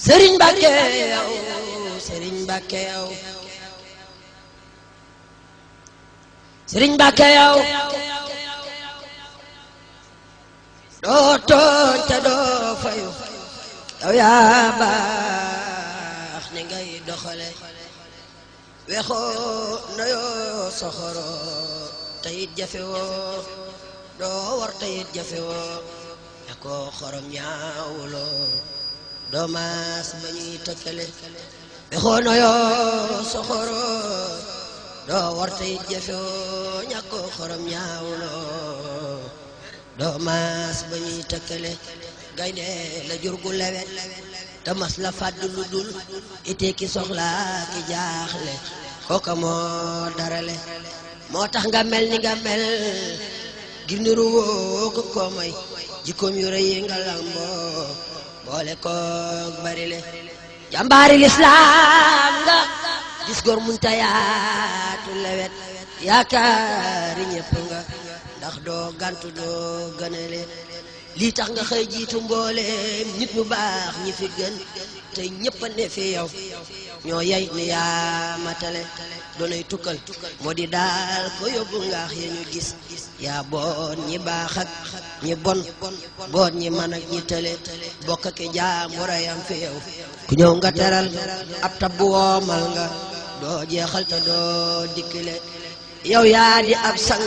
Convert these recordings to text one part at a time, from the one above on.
Serigne Mbacké yow Serigne Mbacké yow Serigne Mbacké yow doo tooñ te doo fayu yow yaa baax ni ngay doxale wexoo nayoo soxoro tayit jafewoo doo war tayit jafewoo yakoo xorom ñaawuloo doo maas ba ñuy tëkkale wexoo nayoo soxoro doo war tayit jafewoo ñakoo xorom ñaawuloo doo maas ba ñuy tëkkale gaynde la jur gu lewet te mas la fàdd lu dul ite ki soxla ki jaaxle kooka moo darale moo tax nga mel ni nga mel ngir niru woo ko ko may jikkoom yu rëy nga lamboo boole koog bari le jàmbaari lislaam nga gis góor munta yaatu lewet yaakaari ñépp nga ndax doo gantu doo gënale lii tax nga xëy jiitu mbooleem nit ñu baax ñi fi gën te ñëpp a ne fi yow ñoo yey ni yaa matale doonay tukkal moo di daal ko yóbbu ngaax ya ñu gis yaa boon ñi baax ak ñi bon boon ñi man ak ñi tële bokk ak jaam warayam fi yow ku ñëw nga teral ab tab woomal nga doo jeexal te doo dikkile yow yaa di ab sang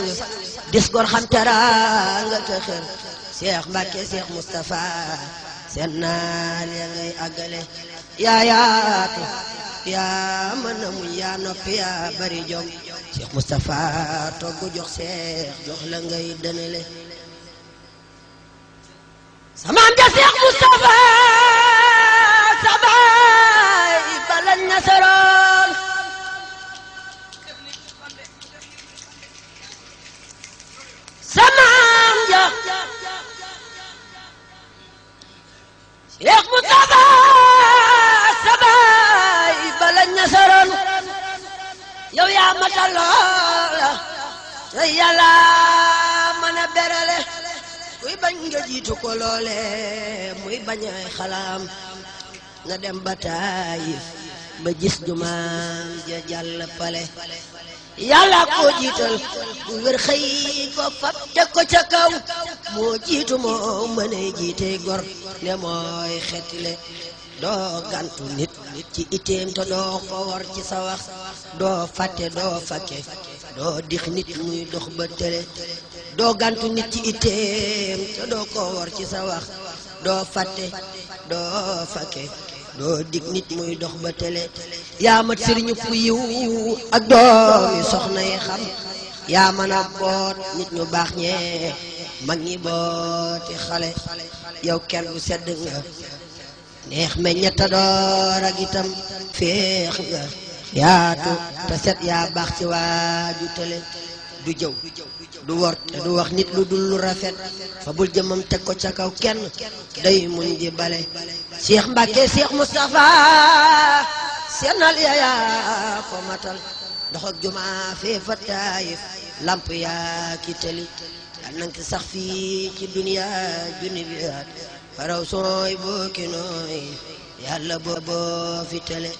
dis gor xam teral nga te xër Cheikh Mbacké Cheikh Moustapha seen naal ya ngay àggale yaa yaatu yaa mën a muñ yaa noppi yaa bari jom Cheikh Moustapha togg jox Cheikh jox la ngay dënale samaam ja Cheikh Moustapha sabay balañ nasaroon samaam ja Cheikh Moustapha sabay balañ nasaroon yow yaa matal loola te yàlla mën a berale kuy bañ nga jiitu ko loole muy bañ ay xalaam nga dem ba Taayif ba gis jumaam ja jàll pale yàlla ko jiital bu wér xëy ko fab teg ko ca kaw moo jiitu moo mën a jiite gor ne mooy xettile doo gantu nit ci iteem te doo ko war ci sa wax doo fàtte doo fakke doo dix nit muy dox ba tële doo gantu nit ci iteem te doo ko war ci sa wax doo fàtte doo fakke doo dig nit muy dox ba tële yaa mat sëriñu fu yiw ak doomi soxna yi xam yaa mën a boot nit ñu baax ñee mag ñi booti xale yow ker bu sedd nga neex meññeta door ak itam féex nga yaatu te set yaa baax ci waaju tële du jëw du wor te du wax nit lu dul lu rafet fa bul jëmam teg ko ca kaw kenn day muñ di bale Cheikh Mbacké Cheikh Moustapha seenal yaa ko matal ndox ak jumaa fee fa Taayif lamp yaa ki tëli yal nang ki sax fii ci duniya junni bi at faraw sooy booki nooy yàlla booboo fi tële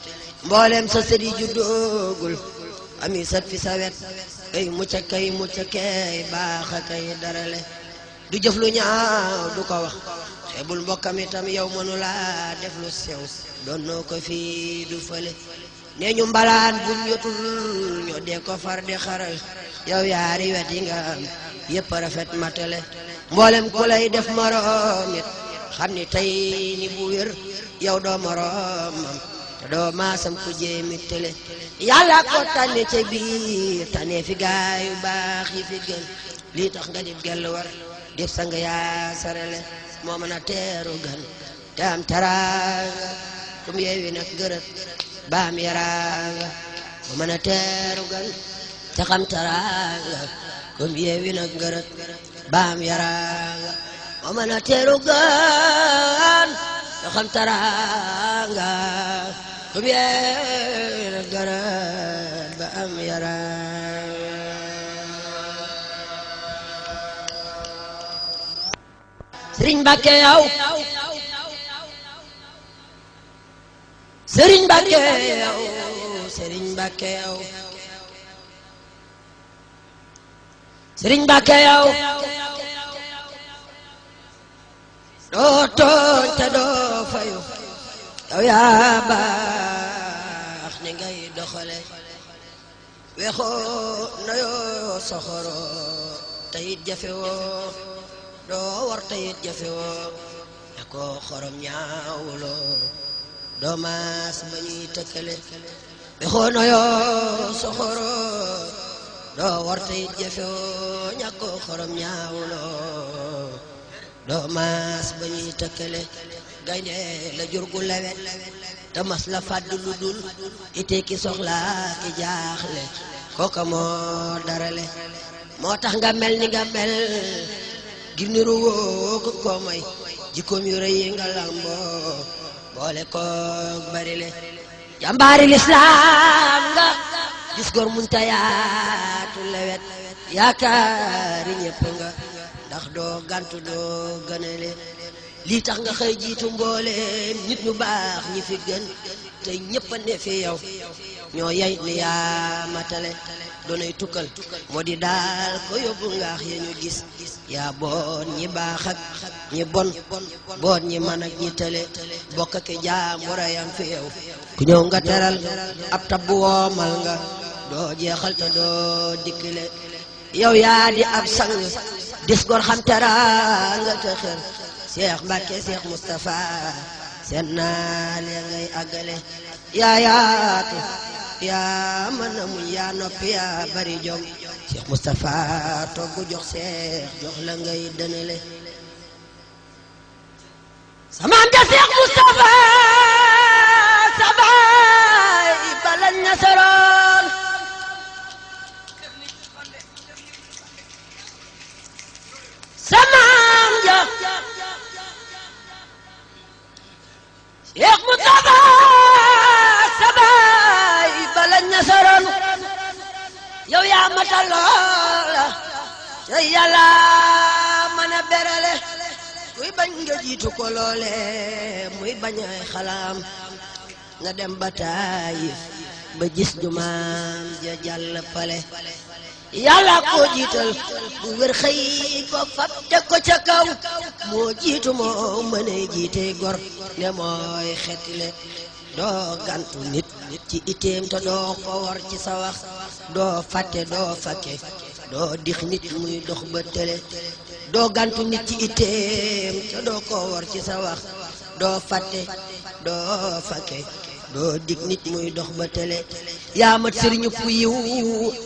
mboolem sa sët yi juddoogul ami sat fi sa wet kay mucca kay baax a kay darale du jëf lu ñaaw du ko wax xeebul mbokkam itam yow mënula def lu sew doon noo ko fii du fële nee ñu mbalaan buñ yotul ñoo dee ko far di xaral yow yaari wet yi nga am yëpp rafet matale mboolem ku lay def moroom it xam ni tey ni bu wér yow doo moroomam te doo maasam ku jéemi tële yàlla ko tànne ca biir tànne fi gaay yu baax yi fi gën lii tax nga dib gell war def sang yaa sarale moo mën a teeru gan te am taraanga kum yeewi nag gërët baam yaraanga moo mën a teeru gan te xam taraanga kum yeewi nag gërët baam yaraanga moo mën a teeru gan te xam taraanga kum yeewi nag gërët baam yaraanga Serigne Mbacké yow Sëriñ Mbàkke yow Sëriñ Mbàkke yow Sëriñ Mbàkke yow doo tooñ te doo fayu yow yaa baax ni ngay doxale wexoo noyoo soxoro tayit jafewoo doo war tayit jafewoo ne ko xorom ñaawuloo doo maas ba ñuy tëkkale wexoo noyoo soxoro doo war tayit jafewoo ña ko xorom ñaawuloo doo maas ba ñuy tëkkale gaynde la jur gu lewet te mas la fàdd lu dul ite ki soxla ki jaaxle kooka moo darale moo tax nga mel ni nga mel ngir niru woo ko ko may jikkoom yu rëy yi nga lamboo boole koog bari le jàmbaari lislaam nga gis góor munta yaatu lewet yaakaari ñépp nga ndax doo gantu doo gënale lii tax nga xëy jiitu mbooleem nit ñu baax ñi fi gën te ñëpp a ne fi yow ñoo yey ni yaa matale doonay tukkal moo di daal ko yóbbu ngaax ya ñu gis yaa boon ñi baax ak ñi bon boon ñi man ak ñi tële bokk ak jaam warayam fi yow ku ñëw nga teral ab tabbu woomal nga doo jeexal te doo dikkile yow yaa di ab sang dis gor xam teraanga te xër Cheikh Mbacke Cheikh Moustapha seen naal ya ngay àggale yaa yaatu yaa mën a muñ yaa noppi yaa bari jom Cheikh Moustapha toggu jox Cheikh jox la ngay dënale samaam ja Cheikh Moustapha sabay balañ nasaroon samaam ja Cheikh Moustapha sabay balañ nasaroon yow yaa matal loola te yàlla mën a berale kuy bañ nga jiitu ko loole muy bañ ay xalaam nga dem ba Taayif ba gis jumaam ja jàll pale yàlla koo jiital bu wér xëy ko fab teg ko ca kaw moo jiitu moo mënee jiite gor ne mooy xettile doo gantu nit ci iteem te doo ko war ci sa wax doo fàtte doo fakke doo dix nit muy dox ba tële doo gantu nit ci iteem te doo ko war ci sa wax doo fàtte doo fakke doo dig nit muy dox ba tële yaa mat sëriñu pu yiw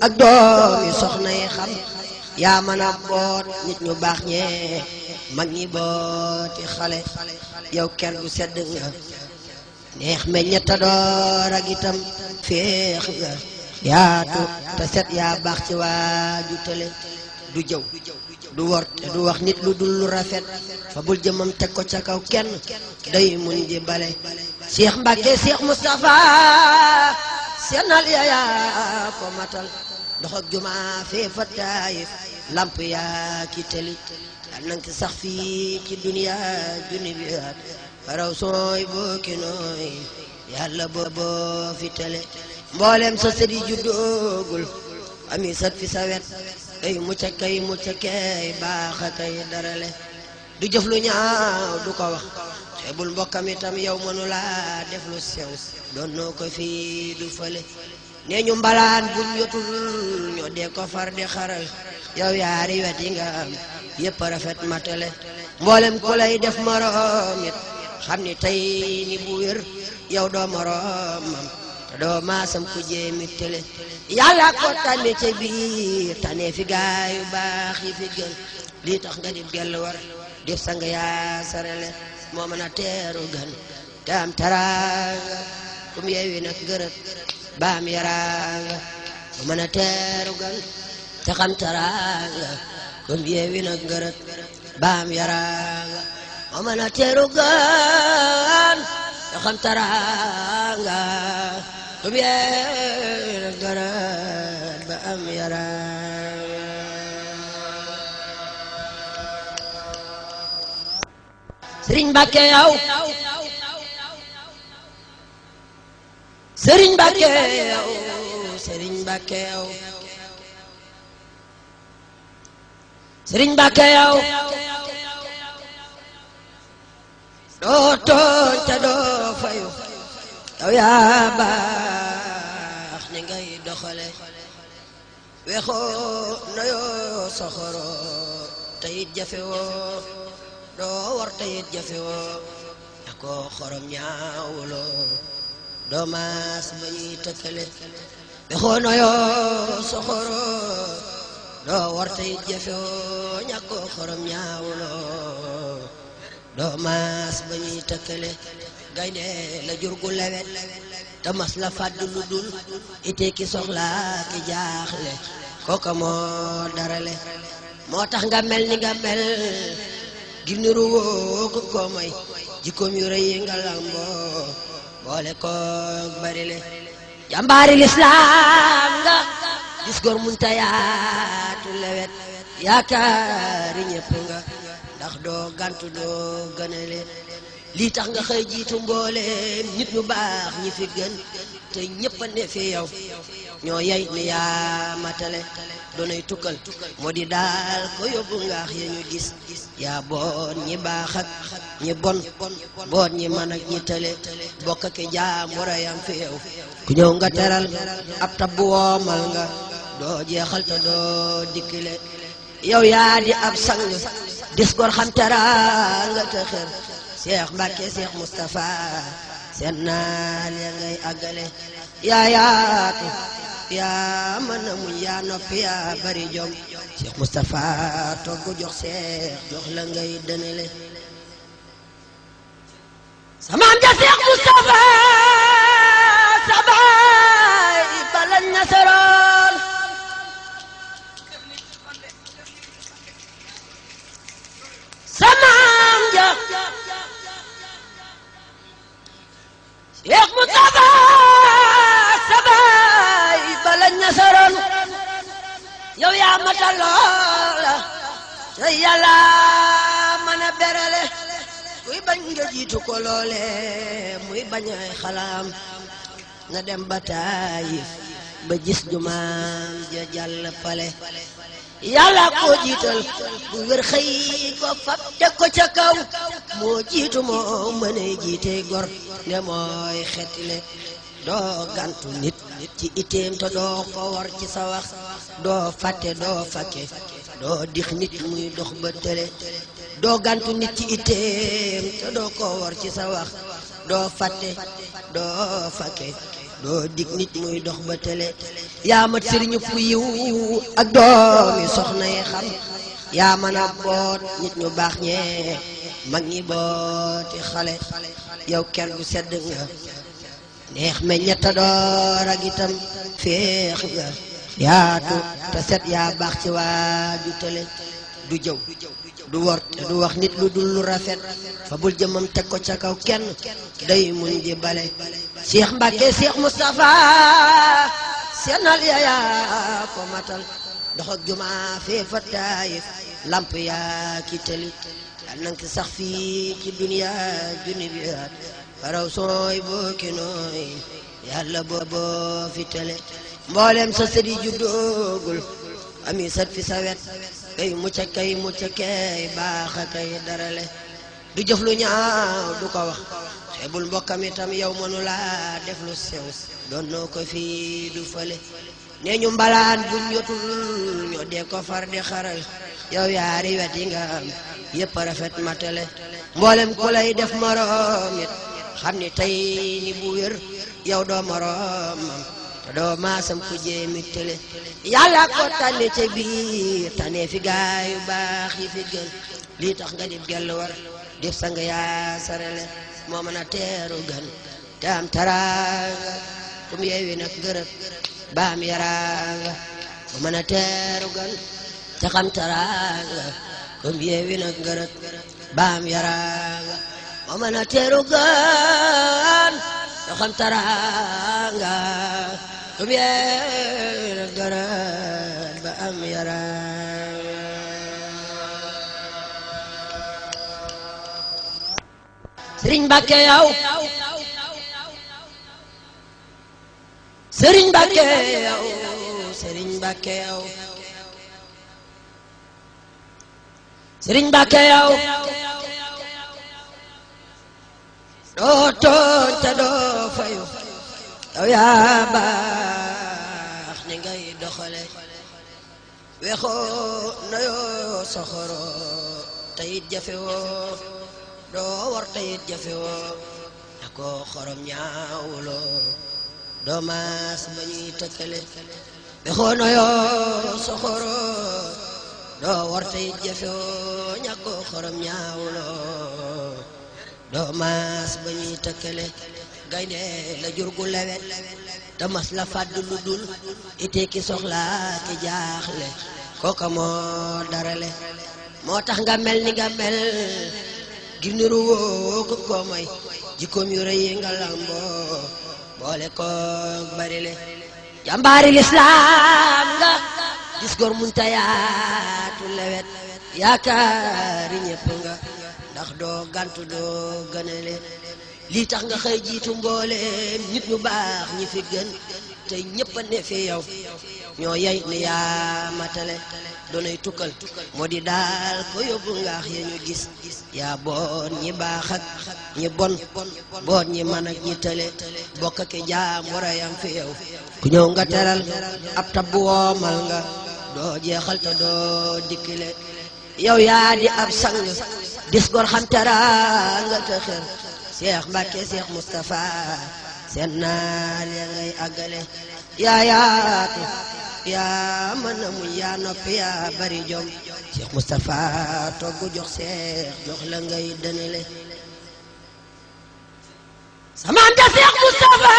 ak doomi soxna yi xam yaa mën a boot nit ñu baax ñee mag ñi booti xale yow ker gu sedd nga neex meññeta door ak itam féex nga yaatu te set yaa baax ci waaju tële du jëw du wor te du wax nit lu dul lu rafet fa bul jëmam teg ko ca kaw kenn day muñ di bale Cheikh Mbacke Cheikh Moustapha seenal yaa ko matal dox ak juma fee fa Taayif lamp yaa ki tëli yal nang ci sax fii ci duniya junni bi at faraw sooy booki nooy yàlla boo fi tële mboolem sa sëdi juddoogul ami sat fi sa wet kay mucca kay baaxa kay darale du jëf lu ñaaw du ko wax xeebul mbokkam itam yow mënula def lu sew doon noo ko fii du fële nee ñu mbalaan buñ yotul ñoo dee ko far di xaral yow yaari wet yi nga am yépp rafet matale mboolem ku lay def moroom it xam ni tey ni bu wér yow doo moroomam te doo maasam ku jéemi tële yàlla ko tànne ca biir tànne fi gaay yu baax yi fi gën lii tax nga di gell war def sang yaa sarale moo mën a teeru gan te am taraanga kum yeewi nag gërët baam yaraanga moo mën a teeru gan te xam taraanga kum yeewi nag gërët baam yaraanga moo mën a teeru gan te xam taraanga kum yeewi nag gërët baam yaraanga Sëriñ Mbàkke yow Sëriñ Mbàkke yow Sëriñ Mbàkke yow Sëriñ Mbàkke yow doo tooñ te doo fayu yow yaa baax ni ngay doxale wexoo noyoo soxoro tayit jafewoo doo war tayit jafewoo akoo xorom ñaawuloo doo maas ba ñuy tëkkale wexoo noyoo soxoro doo war tayit jafewoo ñàkkoo xorom ñaawuloo doo maas ba ñuy tëkkale gaynde la jur gu lewet te mas la fàdd lu dul ite ki soxla ki jaaxle kooka moo darale moo tax nga mel ni nga mel gi niru woo ko may jikkoom yu rëy nga lamboo boole koog barile jàmbaari lislaam nga gis góor munta yaatu lewet yaakaari ñépp nga ndax doo gantu doo gënale lii tax nga xëy jiitu mbooleem nit ñu baax ñi fi gën te ñëpp a ne fi yow ñoo yey ni yaa matale doonay tukkal moo di daal ko yóbbu ngaax ya ñu gis yaa boon ñi baax ak ñi bon boon ñi man ak ñi tële bokk ki jaam warayam fi yow ku ñëw nga teral ab tabbu woomal nga doo jeexal te doo dikkile yow yaa di ab sang dis gor xam teral nga te xër Cheikh Mbacke Cheikh Moustapha seen naal ya ngay àggale yaa yaatu yaa mën a muñ yaa noppi yaa bari jom Cheikh Moustapha togg jox Cheikh jox la ngay dënale samaam ja Cheikh Moustapha sabay balan nasaroon samaam ja Cheikh Moustapha sabay balañ nasaroon yow yaa matal loola te yàlla mën a berale kuy bañ nga jiitu ko loole muy bañ ay xalaam na dem ba Taayif ba gis jumaam ja jàll pale yàlla koo jiital bu wér xëy ko fab teg ko ca kaw moo jiitu moo mënee jiite gor ne mooy xettile doo gantu nit ci iteem te doo ko war ci sa wax doo fàtte doo fakke doo dix nit muy dox ba tële doo gantu nit ci iteem te doo ko war ci sa wax doo fàtte doo fakke doo dig nit muy dox ba tële yaa mat sëriñu fu yiw ak doomi soxna yi xam yaa mën a boot nit ñu baax ñee mag ñi booti xale yow ker gu sedd nga neex me ñetta door ak itam féex nga yaatu te set yaa baax ci waaju tële du jëw du wor te du wax nit lu dul lu rafet fa bul jëmam teg ko ca kaw kenn day muñ di bale Cheikh Mbacke Cheikh Moustapha seenal yaa ko matal dox ak juma fee fa Taayif lamp yaa ki tëli yal nang ki sax fii ci duniya junni bi at faraw sooy booki nooy yàlla booboo fi tële mboolem sa sëdi juddoogul ami sat fi sa wet kay mucca kay baaxa kay darale du jëf lu ñaaw du ko wax xeebul mbokkam itam yow mënula def lu sew doon noo ko fii du fële nee ñu mbalaan buñ yotul ñoo dee ko far di xaral yow yaari wet yi nga am yépp rafet matale mboolem ku lay def moroom it xam ni tey ni bu wér yow doo moroomam te doo maasam ku jéemi tële yàlla ko tànne ca biir tànne fi gaay yu baax yi fi gën lii tax nga dib gell war def sang yaa sarale moo mën a teeru gan te am taraanga kum yeewi nag gërëb baam yaraanga moo mën a teeru gan te xam taraanga kum yeewi nag gërëb baam yaraanga moo mën a teeru gan te xam taraanga kum yeewi nag gërëb baam yaraanga Sëriñ Mbàkke yow Sëriñ Mbàkke yow Sëriñ Mbàkke yow Sëriñ Mbàkke yow doo tooñ te doo fayu yow yaa baax ni ngay doxale wexoo nayoo soxoro tayit jafewoo doo war tayit jafewoo akoo xorom ñaawuloo doo maas ba ñuy tëkkale wexoo nayoo soxoro doo war tayit jafewoo ñàkkoo xorom ñaawuloo doo maas ba ñuy tëkkale gaynde la jur gu lewet te mas la fàdd lu dul ite ki soxla ki jaaxle kooka moo darale moo tax nga mel ni nga mel ngir niru woo ko ko may jikkoom yu rëy nga lamboo boole ko bari le jàmbaari lislaam nga gis góor munta yaatu lewet yaakaari ñépp nga ndax doo gantu doo gënale lii tax nga xëy jiitu mbooleem nit ñu baax ñi fi gën te ñëpp a ne fi yow ñoo yey ni yaa matale doonay tukkal moo di daal ko yóbbu ngaax ya ñu gis yaa boon ñi baax ak ñi bon boon ñi man ak ñi tële bokk ak jaam war a yam fi yow ku ñëw nga teral ab tabbu woomal nga doo jeexal te doo dikkile yow yaa di ab sang dis gor xam teraanga te xër Cheikh Mbacke Cheikh Moustapha seen naal ya ngay àggale yaa yaatu yaa mën a muñ yaa noppi yaa bari jom Cheikh Moustapha togg jox Cheikh jox la ngay dënale samaam ja Cheikh Moustapha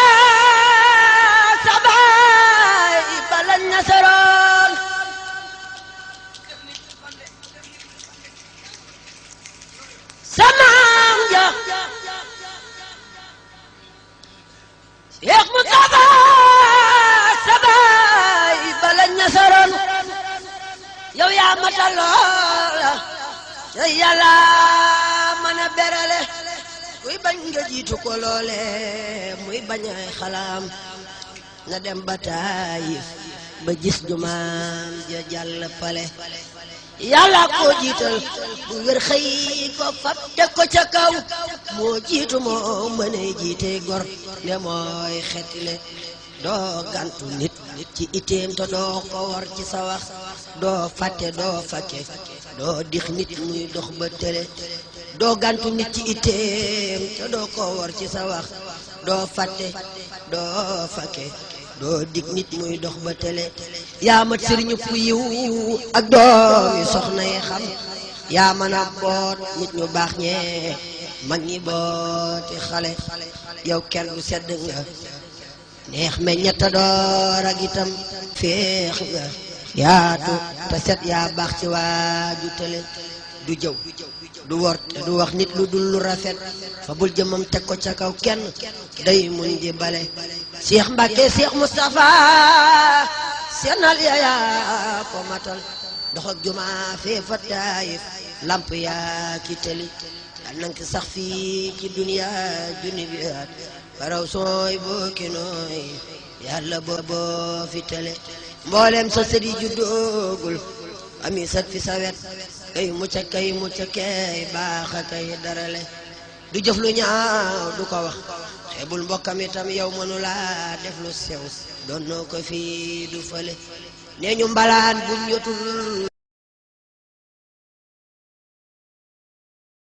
sabay balan nasaroon samaam ja Cheikh Moustapha sabay bala ñasaroon yow yaa matal loola te yàlla mën a berale kuy bañ nga jiitu ko loole muy bañ ay xalaam na dem ba Taayif ba gis jumaam ja jàll pale yàlla ko jiital bu wér xëy ko fab teg ko ca kaw moo jiitu moo mënee jiite gor ne mooy xetile doo gantu nit ci iteem te doo ko war ci sa wax doo fàtte doo fakke doo dix nit muy dox ba tële doo gantu nit ci iteem te doo ko war ci sa wax doo fàtte doo fakke doo dig nit muy dox ba tële yaa mat sëriñu fu yiw ak doom yi soxna yi xam yaa mën a boot nit ñu baax ñee mag ñi booti xale yow kenn du sedd nga neex meññeta door ak itam féex nga yaatu te set yaa baax ci waaju tële du jëw du wor du wax nit lu dul lu rafet fa bul jëmam teg ko ca kaw kenn day muñ di bale Cheikh Mbacke Cheikh Moustapha seenal yaa ko matal dox ak juma fee fa Taayif lamp yaa ki tëli yal nang ki sax fii ci duniya junni bi at baraw sooy boo ki nooy yàlla boo fi tële mboolem sa sëdi juddoogul ami sat fi sa wet kay mucca kay baaxa kay darale du jëf lu ñaaw du ko wax xeebul mbokkam itam yow mënula def lu sew doon noo ko fii du fële nee ñu mbalaan buñ yotul